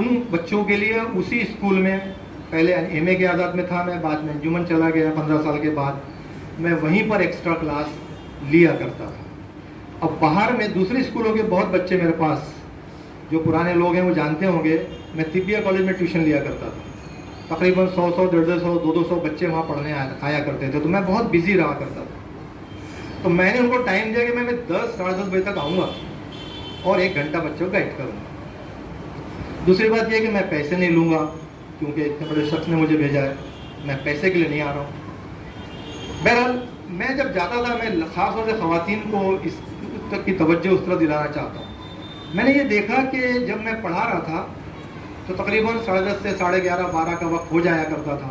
उन बच्चों के लिए उसी स्कूल में, पहले एमए के आज़ाद में था मैं, बाद में अंजुमन चला गया 15 साल के बाद, मैं वहीं पर एक्स्ट्रा क्लास लिया करता था। अब बाहर में दूसरे स्कूलों के बहुत बच्चे मेरे पास, जो पुराने लोग हैं वो जानते होंगे, मैं तिब्बिया कॉलेज में ट्यूशन लिया करता था। तकरीबन 100 150 200 बच्चे वहाँ पढ़ने आया करते थे, तो मैं बहुत बिजी रहा करता था। तो मैंने उनको टाइम दिया कि मैं 10 साढ़े 10 बजे तक आऊँगा और 1 घंटा बच्चों को गाइड करूँगा। दूसरी बात यह कि मैं पैसे नहीं लूँगा, क्योंकि इतने बड़े शख्स ने मुझे भेजा है, मैं पैसे के लिए नहीं आ रहा हूँ। बहरहाल मैं जब जाता था, मैं ख़ास तौर से ख़वातीन को इस तक की तवज्जो उस तरह दिलाना चाहता हूँ। मैंने ये देखा कि जब मैं पढ़ा रहा था तो तकरीबन 10:30 से 11:30 12 का वक्त हो जाया करता था।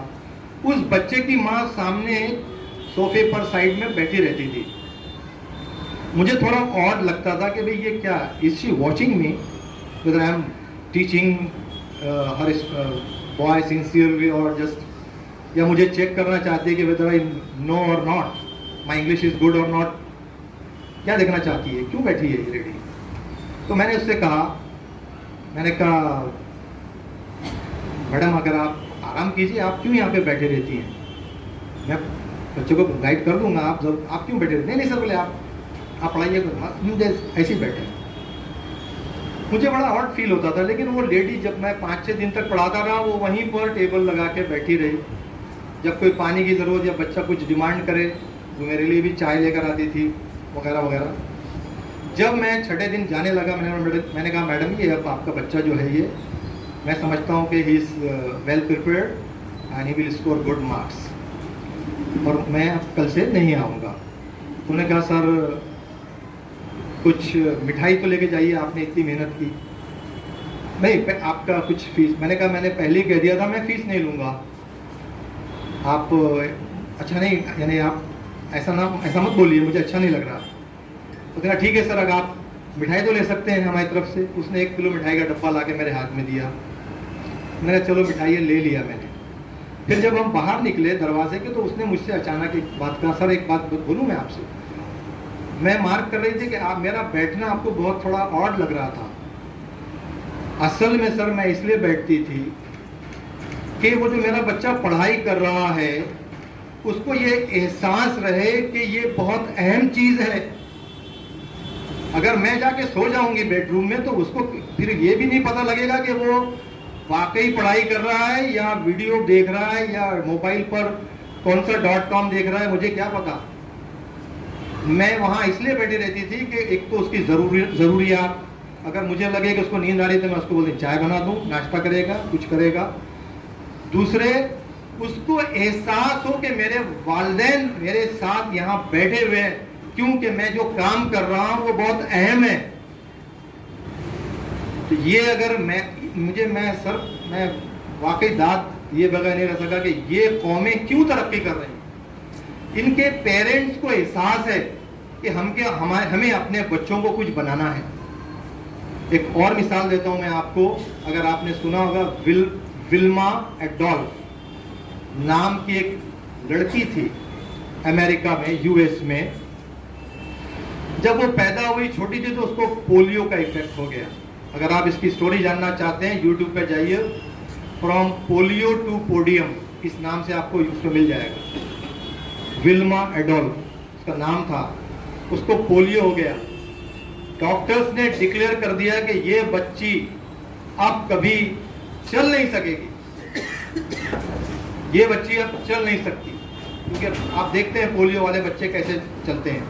उस बच्चे की माँ सामने सोफे पर साइड में बैठी रहती थी। मुझे थोड़ा ऑड लगता था कि भाई ये क्या, is she watching me whether I am teaching her boy sincerely और जस्ट, या मुझे चेक करना चाहती है कि वेदर आई नो और not, my English is good और नॉट, क्या देखना चाहती है, क्यों बैठी है ये लेडी। तो मैंने उससे कहा, मैंने कहा मैडम अगर आप आराम कीजिए, आप क्यों यहाँ पे बैठे रहती हैं, मैं बच्चों को गाइड कर दूंगा, आप क्यों बैठे रहते? नहीं सर, बोले आप पढ़ाइए, ऐसे ही बैठे। मुझे बड़ा ऑड फील होता था, लेकिन वो लेडी जब मैं 5-6 दिन तक पढ़ाता रहा, वो वहीं पर टेबल लगा के बैठी रही। जब कोई पानी की ज़रूरत या बच्चा कुछ डिमांड करे तो मेरे लिए भी चाय लेकर आती थी, वगैरह वगैरह। जब मैं छठे दिन जाने लगा, मैंने कहा मैडम ये अब आपका बच्चा जो है, ये मैं समझता हूँ कि he is well prepared and he will score good marks, और मैं अब कल से नहीं आऊँगा। उन्होंने कहा सर कुछ मिठाई तो लेके जाइए, आपने इतनी मेहनत की। नहीं, आपका कुछ फीस, मैंने कहा मैंने पहले ही कह दिया था मैं फ़ीस नहीं लूँगा। आप अच्छा नहीं, यानी आप ऐसा मत बोलिए, मुझे अच्छा नहीं लग रहा। तो कहा ठीक है सर, अगर आप मिठाई तो ले सकते हैं हमारी तरफ से। उसने 1 किलो मिठाई का डब्बा ला के मेरे हाथ में दिया। मैंने कहा चलो मिठाई ले लिया मैंने। फिर जब हम बाहर निकले दरवाजे के, तो उसने मुझसे अचानक एक बात कहा, सर एक बात बोलूँ मैं आपसे। मैं मार्क कर रही थी कि आप, मेरा बैठना आपको बहुत थोड़ा ऑड लग रहा था। असल में सर मैं इसलिए बैठती थी कि वो जो मेरा बच्चा पढ़ाई कर रहा है उसको ये एहसास रहे कि ये बहुत अहम चीज़ है। अगर मैं जाके सो जाऊंगी बेडरूम में तो उसको फिर ये भी नहीं पता लगेगा कि वो वाकई पढ़ाई कर रहा है या वीडियो देख रहा है या मोबाइल पर कौन सा .com देख रहा है, मुझे क्या पता। मैं वहाँ इसलिए बैठी रहती थी कि एक तो उसकी ज़रूरियात, अगर मुझे लगे कि उसको नींद आ रही तो मैं उसको बोलती चाय बना दूँ, नाश्ता करेगा, कुछ करेगा। दूसरे, उसको एहसास हो कि मेरे वालिदैन मेरे साथ यहाँ बैठे हुए हैं, क्योंकि मैं जो काम कर रहा हूँ वो बहुत अहम है। तो ये अगर मैं वाकई दाद ये बगैर नहीं रह सका कि ये कौमें क्यों तरक्की कर रही हैं। इनके पेरेंट्स को एहसास है कि हमें अपने बच्चों को कुछ बनाना है। एक और मिसाल देता हूं मैं आपको, अगर आपने सुना होगा विल्मा एडोल्फ नाम की एक लड़की थी अमेरिका में, यूएस में। जब वो पैदा हुई छोटी थी तो उसको पोलियो का इफेक्ट हो गया। अगर आप इसकी स्टोरी जानना चाहते हैं यूट्यूब पे जाइए, फ्रॉम पोलियो टू पोडियम इस नाम से आपको उसको मिल जाएगा। विल्मा एडोल्फ उसका नाम था, उसको पोलियो हो गया। डॉक्टर्स ने डिक्लेयर कर दिया कि ये बच्ची अब कभी चल नहीं सकेगी, ये बच्ची अब चल नहीं सकती। क्योंकि आप देखते हैं पोलियो वाले बच्चे कैसे चलते हैं,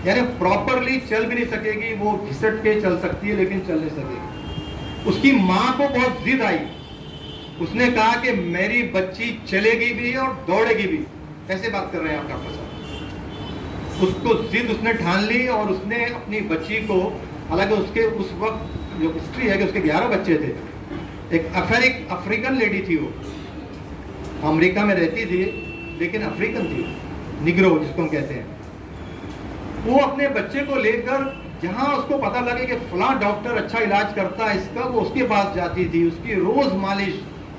यानी प्रॉपरली चल भी नहीं सकेगी, वो घिसट के चल सकती है लेकिन चल नहीं सकेगी। उसकी माँ को बहुत जिद आई, उसने कहा कि मेरी बच्ची चलेगी भी और दौड़ेगी भी। कैसे बात कर रहे हैं आप डॉक्टर साहब? उसको जिद उसने ठान ली और उसने अपनी बच्ची को, हालांकि उसके उस वक्त जो हिस्ट्री है कि उसके 11 बच्चे थे। एक अफ्रीकन लेडी थी, वो अमेरिका में रहती थी लेकिन अफ्रीकन थी, निग्रो जिसको हम कहते हैं। वो अपने बच्चे को लेकर जहां उसको पता लगे कि फलां डॉक्टर अच्छा इलाज करता है इसका, वो उसके पास जाती थी। उसकी रोज मालिश,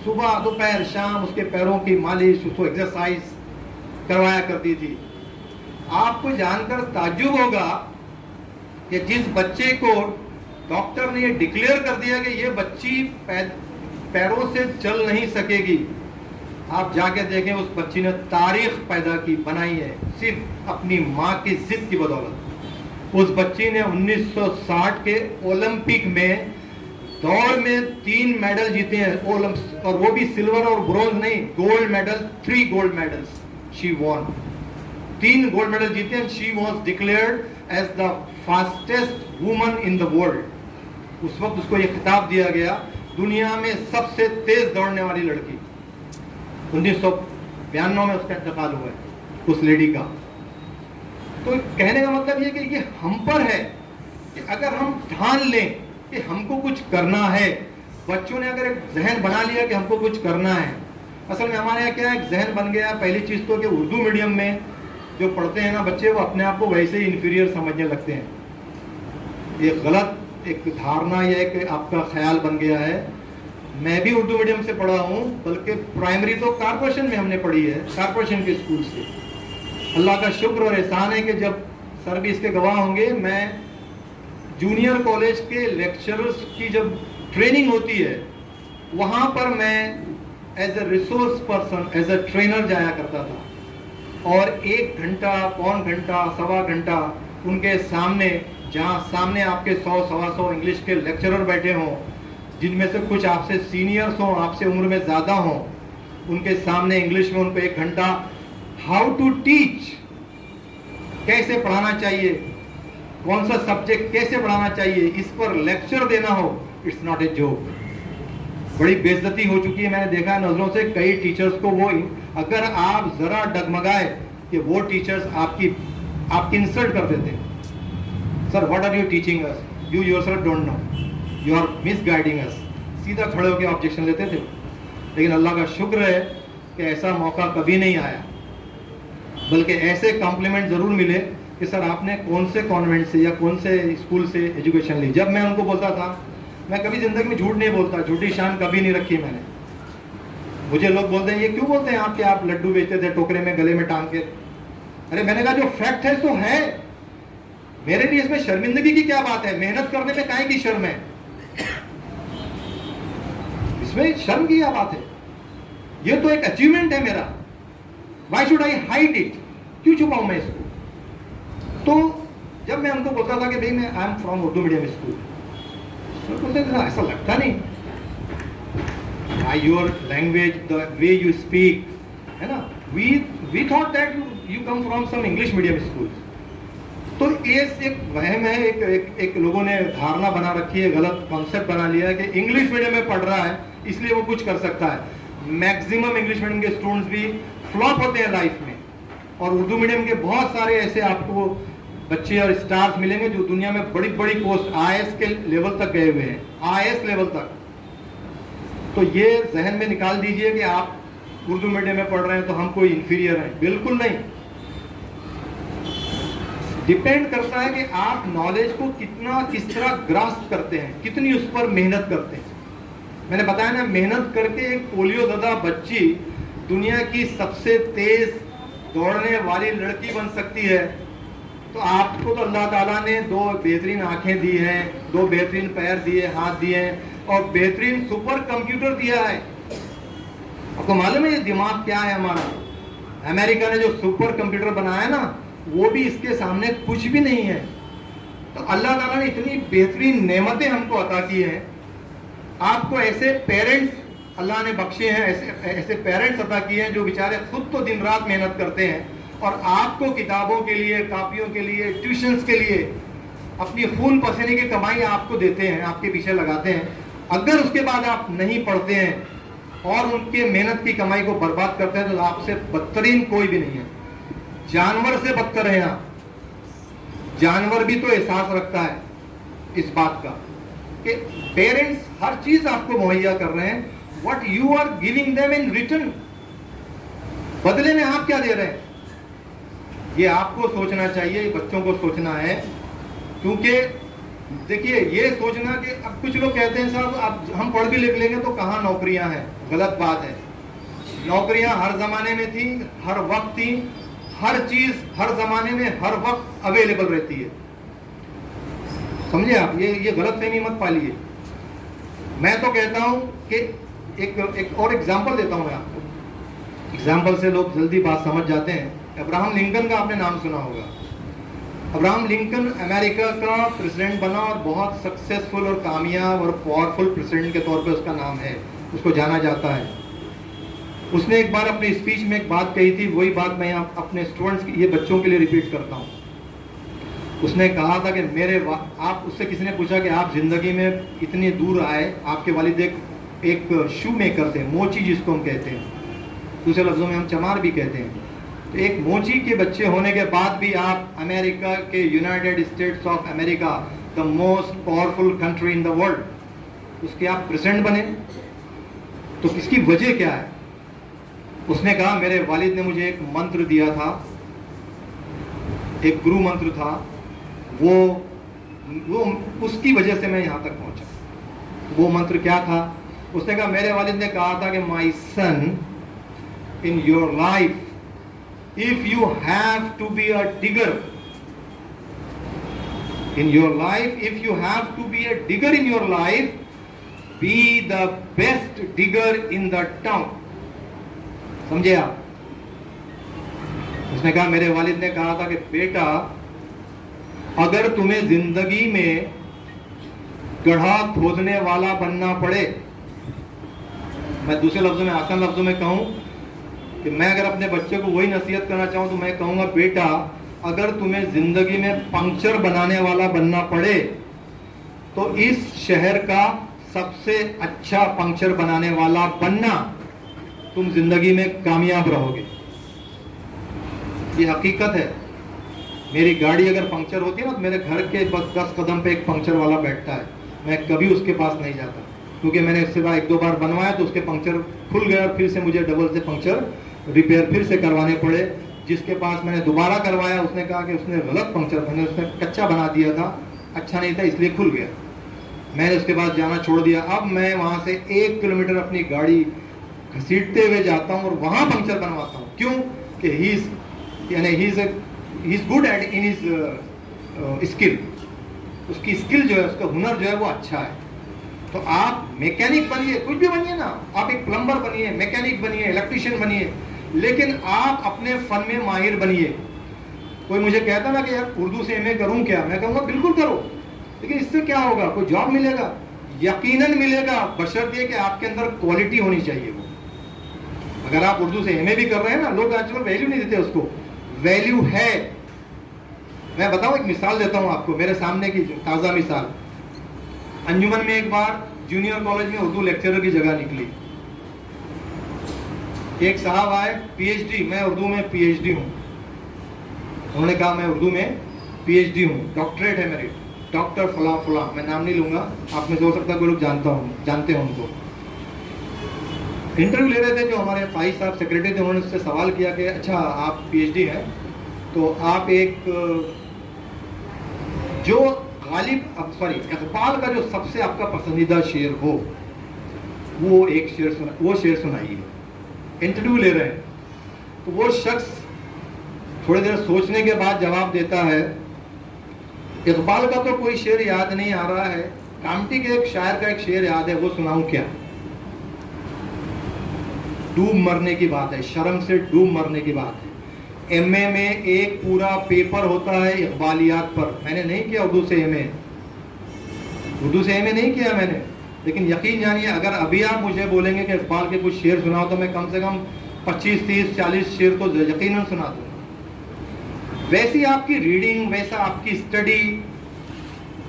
सुबह दोपहर शाम उसके पैरों की मालिश, उसको एक्सरसाइज करवाया करती थी। आपको जानकर ताज्जुब होगा कि जिस बच्चे को डॉक्टर ने ये डिक्लेयर कर दिया कि ये बच्ची पैरों से चल नहीं सकेगी। आप जाके देखें, उस बच्ची ने तारीख पैदा की, बनाई है, सिर्फ अपनी माँ की जिद की बदौलत। उस बच्ची ने 1960 के ओलंपिक में दौड़ में 3 मेडल जीते हैं, और वो भी सिल्वर और ब्रोंज नहीं, gold medal, 3 gold medals she won. 3 gold medal जीते हैं। She was declared as the fastest woman in the world. उस वक्त उसको ये खिताब दिया गया, दुनिया में सबसे तेज दौड़ने वाली लड़की। 1992 में उसका इंतकाल हुआ है उस लेडी का। तो कहने का मतलब ये कि ये हम पर है कि अगर हम ठान लें कि हमको कुछ करना है। बच्चों ने अगर एक जहन बना लिया कि हमको कुछ करना है, असल में हमारे यहाँ क्या एक जहन बन गया। पहली चीज तो कि उर्दू मीडियम में जो पढ़ते हैं ना बच्चे, वो अपने आप को वैसे ही इन्फीरियर समझने लगते हैं। ये गलत एक धारणा या एक आपका ख्याल बन गया है। मैं भी उर्दू मीडियम से पढ़ा हूँ, बल्कि प्राइमरी तो कारपोरेशन में हमने पढ़ी है, कारपोरेशन के स्कूल से। अल्लाह का शुक्र और एहसान है कि जब सर भी इसके गवाह होंगे, मैं जूनियर कॉलेज के लेक्चरर्स की जब ट्रेनिंग होती है, वहाँ पर मैं as a resource person, as a trainer जाया करता था। और 1 घंटा, पौन घंटा, सवा घंटा उनके सामने, जहाँ सामने आपके 100 सवा 100 इंग्लिश के लेक्चरर बैठे हों, जिनमें से कुछ आपसे सीनियर्स हों, आपसे उम्र में ज़्यादा हों, उनके सामने इंग्लिश में उनको 1 घंटा हाउ टू टीच, कैसे पढ़ाना चाहिए, कौन सा सब्जेक्ट कैसे पढ़ाना चाहिए, इस पर लेक्चर देना हो, इट्स नॉट ए जोक। बड़ी बेइज्जती हो चुकी है, मैंने देखा है नजरों से कई टीचर्स को। वो अगर आप जरा डगमगाए कि वो टीचर्स आपकी इंसल्ट कर देते हैं। Sir what are you teaching us, you yourself don't know, you are misguiding us. सीधा खड़े होकर ऑब्जेक्शन लेते थे। लेकिन अल्लाह का शुक्र है कि ऐसा मौका कभी नहीं आया, बल्कि ऐसे कॉम्प्लीमेंट जरूर मिले कि सर आपने कौन से कॉन्वेंट से या कौन से स्कूल से एजुकेशन ली। जब मैं उनको बोलता था, मैं कभी जिंदगी में झूठ नहीं बोलता, झूठी शान कभी नहीं रखी मैंने। मुझे लोग बोलते हैं ये क्यों बोलते हैं आप लड्डू बेचते थे टोकरे में गले में टांग के। अरे मैंने कहा जो फैक्ट है तो है, मेरे लिए इसमें शर्मिंदगी की क्या बात है, मेहनत करने में काहे की शर्म है, इसमें शर्म की क्या बात है, ये तो एक अचीवमेंट है मेरा। Why should I hide it? क्यों छुपाऊं मैं इसको। तो जब मैं उनको बोलता था कि भाई मैं I am from Urdu medium school, तो बोलते थे ऐसा लगता नहीं, your language, the way you speak, है ना, we thought that you come from some English medium school. तो ये एक वहम है, एक लोगों ने धारणा बना रखी है, गलत कॉन्सेप्ट बना लिया है कि इंग्लिश मीडियम में पढ़ रहा है इसलिए वो कुछ कर सकता है। मैक्सिमम इंग्लिश मीडियम के स्टूडेंट्स भी फ्लॉप होते हैं लाइफ में, और उर्दू मीडियम के बहुत सारे ऐसे आपको बच्चे और स्टार्स मिलेंगे जो दुनिया में बड़ी बड़ी पोस्ट IAS के लेवल तक गए हुए हैं, IAS लेवल तक। तो ये जहन में निकाल दीजिए कि आप उर्दू मीडियम में पढ़ रहे हैं तो हम कोई इंफीरियर हैं, बिल्कुल नहीं। डिपेंड करता है कि आप नॉलेज को किस तरह ग्रास्प करते हैं, कितनी उस पर मेहनत करते हैं। मैंने बताया ना, मेहनत करके एक पोलियो ज़दा बच्ची दुनिया की सबसे तेज दौड़ने वाली लड़की बन सकती है। तो आपको तो अल्लाह ताला ने 2 बेहतरीन आंखें दी हैं, 2 बेहतरीन पैर दिए, हाथ दिए हैं, और बेहतरीन सुपर कंप्यूटर दिया है। आपको मालूम है ये दिमाग क्या है हमारा। अमेरिका ने जो सुपर कंप्यूटर बनाया ना, वो भी इसके सामने कुछ भी नहीं है। तो अल्लाह ताला ने इतनी बेहतरीन नेमतें हमको अता की हैं। आपको ऐसे पेरेंट्स अल्लाह ने बख्शे हैं, ऐसे पेरेंट्स अता किए हैं जो बेचारे खुद तो दिन रात मेहनत करते हैं, और आपको किताबों के लिए, कापियों के लिए, ट्यूशन्स के लिए अपनी खून पसीने की कमाई आपको देते हैं, आपके पीछे लगाते हैं। अगर उसके बाद आप नहीं पढ़ते हैं और उनके मेहनत की कमाई को बर्बाद करते हैं, तो आपसे बदतरीन कोई भी नहीं है। जानवर से बदतर है आप। जानवर भी तो एहसास रखता है इस बात का कि पेरेंट्स हर चीज आपको मुहैया कर रहे हैं, what you are giving them in return, बदले में आप क्या दे रहे हैं, ये आपको सोचना चाहिए, बच्चों को सोचना है। क्योंकि देखिए, ये सोचना कि अब कुछ लोग कहते हैं साहब अब हम पढ़ भी लिख लेंगे तो कहाँ नौकरियां हैं, गलत बात है। नौकरियां हर जमाने में थी, हर वक्त थी, हर चीज हर जमाने में हर वक्त अवेलेबल रहती है, समझे आप। ये गलत फहमी मत पालिए। मैं तो कहता हूं कि एक और एग्जाम्पल देता हूँ मैं आपको। एग्जाम्पल से लोग जल्दी बात समझ जाते हैं। अब्राहम लिंकन का आपने नाम सुना होगा। अब्राहम लिंकन अमेरिका का प्रेसिडेंट बना और बहुत सक्सेसफुल और कामयाब और पावरफुल प्रेसिडेंट के तौर पे उसका नाम है, उसको जाना जाता है। उसने एक बार अपनी स्पीच में एक बात कही थी, वही बात मैं अपने स्टूडेंट्स ये बच्चों के लिए रिपीट करता हूँ। उसने कहा था कि आप उससे किसी ने पूछा कि आप जिंदगी में इतनी दूर आए, आपके वालिद एक शू मेकर थे, मोची जिसको हम कहते हैं, दूसरे लफ्ज़ों में हम चमार भी कहते हैं। तो एक मोची के बच्चे होने के बाद भी आप अमेरिका के United states of America, the most powerful country in the world, उसके आप प्रेसिडेंट बने। तो इसकी वजह क्या है? उसने कहा मेरे वालिद ने मुझे एक मंत्र दिया था, एक गुरु मंत्र था, वो उसकी वजह से मैं यहाँ तक पहुंचा। वो मंत्र क्या था? उसने कहा मेरे वालिद ने कहा था कि my son, in your life if you have to be a digger in your life, if you have to be a digger in your life, be the best digger in the town. समझे आप? उसने कहा मेरे वालिद ने कहा था कि बेटा, अगर तुम्हें जिंदगी में गड्ढा खोदने वाला बनना पड़े, मैं दूसरे लफ्जों में, आसान लफ्जों में कहूं कि मैं अगर अपने बच्चे को वही नसीहत करना चाहूं तो मैं कहूंगा बेटा, अगर तुम्हें जिंदगी में पंक्चर बनाने वाला बनना पड़े तो इस शहर का सबसे अच्छा पंक्चर बनाने वाला बनना, तुम जिंदगी में कामयाब रहोगे। ये हकीकत है। मेरी गाड़ी अगर पंक्चर होती है ना, तो मेरे घर के बस 10 कदम पे एक पंक्चर वाला बैठता है, मैं कभी उसके पास नहीं जाता, क्योंकि मैंने इससे बाद 1-2 बार बनवाया तो उसके पंक्चर खुल गए और फिर से मुझे डबल से पंक्चर रिपेयर फिर से करवाने पड़े। जिसके पास मैंने दोबारा करवाया उसने कहा कि उसने गलत पंक्चर बने, उसने कच्चा बना दिया था, अच्छा नहीं था, इसलिए खुल गया। मैंने उसके बाद जाना छोड़ दिया। अब मैं वहाँ से 1 किलोमीटर अपनी गाड़ी घसीटते हुए जाता हूँ और वहाँ पंक्चर बनवाता हूँ। क्यों? कि he is good at in his skill, उसकी स्किल जो है, उसका हुनर जो है वो अच्छा है। तो आप मैकेनिक बनिए, कुछ भी बनिए ना, आप एक प्लम्बर बनिए, मैकेनिक बनिए, इलेक्ट्रीशियन बनिए, लेकिन आप अपने फन में माहिर बनिए। कोई मुझे कहता ना कि यार उर्दू से एमए करूं क्या, मैं कहूँगा बिल्कुल करो, लेकिन इससे क्या होगा? कोई जॉब मिलेगा? यकीनन मिलेगा, बशर्ते कि आपके अंदर क्वालिटी होनी चाहिए। वो अगर आप उर्दू से एमए भी कर रहे हैं ना, लोग आजकल वैल्यू नहीं देते उसको, वैल्यू है। मैं बताऊं, एक मिसाल देता हूं आपको, मेरे सामने की ताज़ा मिसाल। अंजुमन में एक बार जूनियर कॉलेज में उर्दू लेक्चरर की जगह निकली। एक साहब आए, पीएचडी, मैं उर्दू में पीएचडी हूँ। उन्होंने कहा मैं उर्दू में पीएचडी हूँ, डॉक्टरेट है मेरी, डॉक्टर फला फला, मैं नाम नहीं लूंगा, आप में से हो सकता है कोई लोग जानते हैं उनको। इंटरव्यू ले रहे थे जो हमारे फाइज साहब सेक्रेटरी थे, उन्होंने उससे सवाल किया कि अच्छा आप पीएचडी हैं तो आप एक जो इकबाल का जो सबसे आपका पसंदीदा शेर हो वो एक शेर सुनाइए। इंटरव्यू ले रहे हैं तो वो शख्स थोड़ी देर सोचने के बाद जवाब देता है, इकबाल का तो कोई शेर याद नहीं आ रहा है, कामटी के एक शायर का एक शेर याद है, वो सुनाऊं क्या? डूब मरने की बात है, शर्म से डूब मरने की बात है। एमए में एक पूरा पेपर होता है इकबालियात पर। मैंने नहीं किया उर्दू से एमए नहीं किया मैंने, लेकिन यकीन जानिए अगर अभी आप मुझे बोलेंगे कि इकबाल के कुछ शेर सुनाओ तो मैं कम से कम 25, 30, 40 शेर तो यकीनन सुना दूंगा। वैसी आपकी रीडिंग, वैसा आपकी स्टडी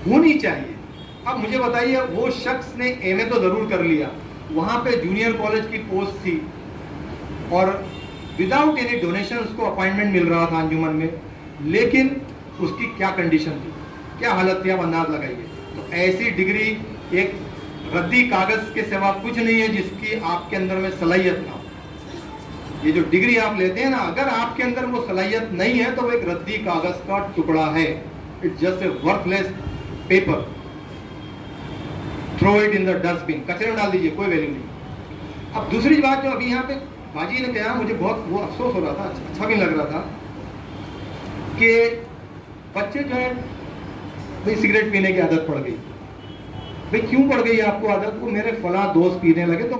होनी चाहिए। अब मुझे बताइए, वो शख्स ने एमए तो ज़रूर कर लिया, वहाँ पे जूनियर कॉलेज की पोस्ट थी और विदाउट एनी डोनेशन उसको अपॉइंटमेंट मिल रहा था अंजुमन में, लेकिन उसकी क्या कंडीशन थी, क्या हालत थी, आप अंदाज लगाइए। तो ऐसी डिग्री एक रद्दी कागज के सिवा कुछ नहीं है जिसकी आपके अंदर में सलाहियत ना हो। ये जो डिग्री आप लेते हैं ना, अगर आपके अंदर वो सलाहियत नहीं है तो वो एक रद्दी कागज का टुकड़ा है। It's just a worthless paper, throw it in the dustbin, कचरे में डाल दीजिए, कोई वैल्यू नहीं। अब दूसरी बात जो अभी यहाँ पे बाजी ने कहा, मुझे बहुत वो अफसोस हो रहा था, अच्छा भी लग रहा था कि बच्चे जो है भाई सिगरेट पीने की आदत पड़ गई। भाई क्यों पड़ गई आपको आदत? वो मेरे फला दोस्त पीने लगे तो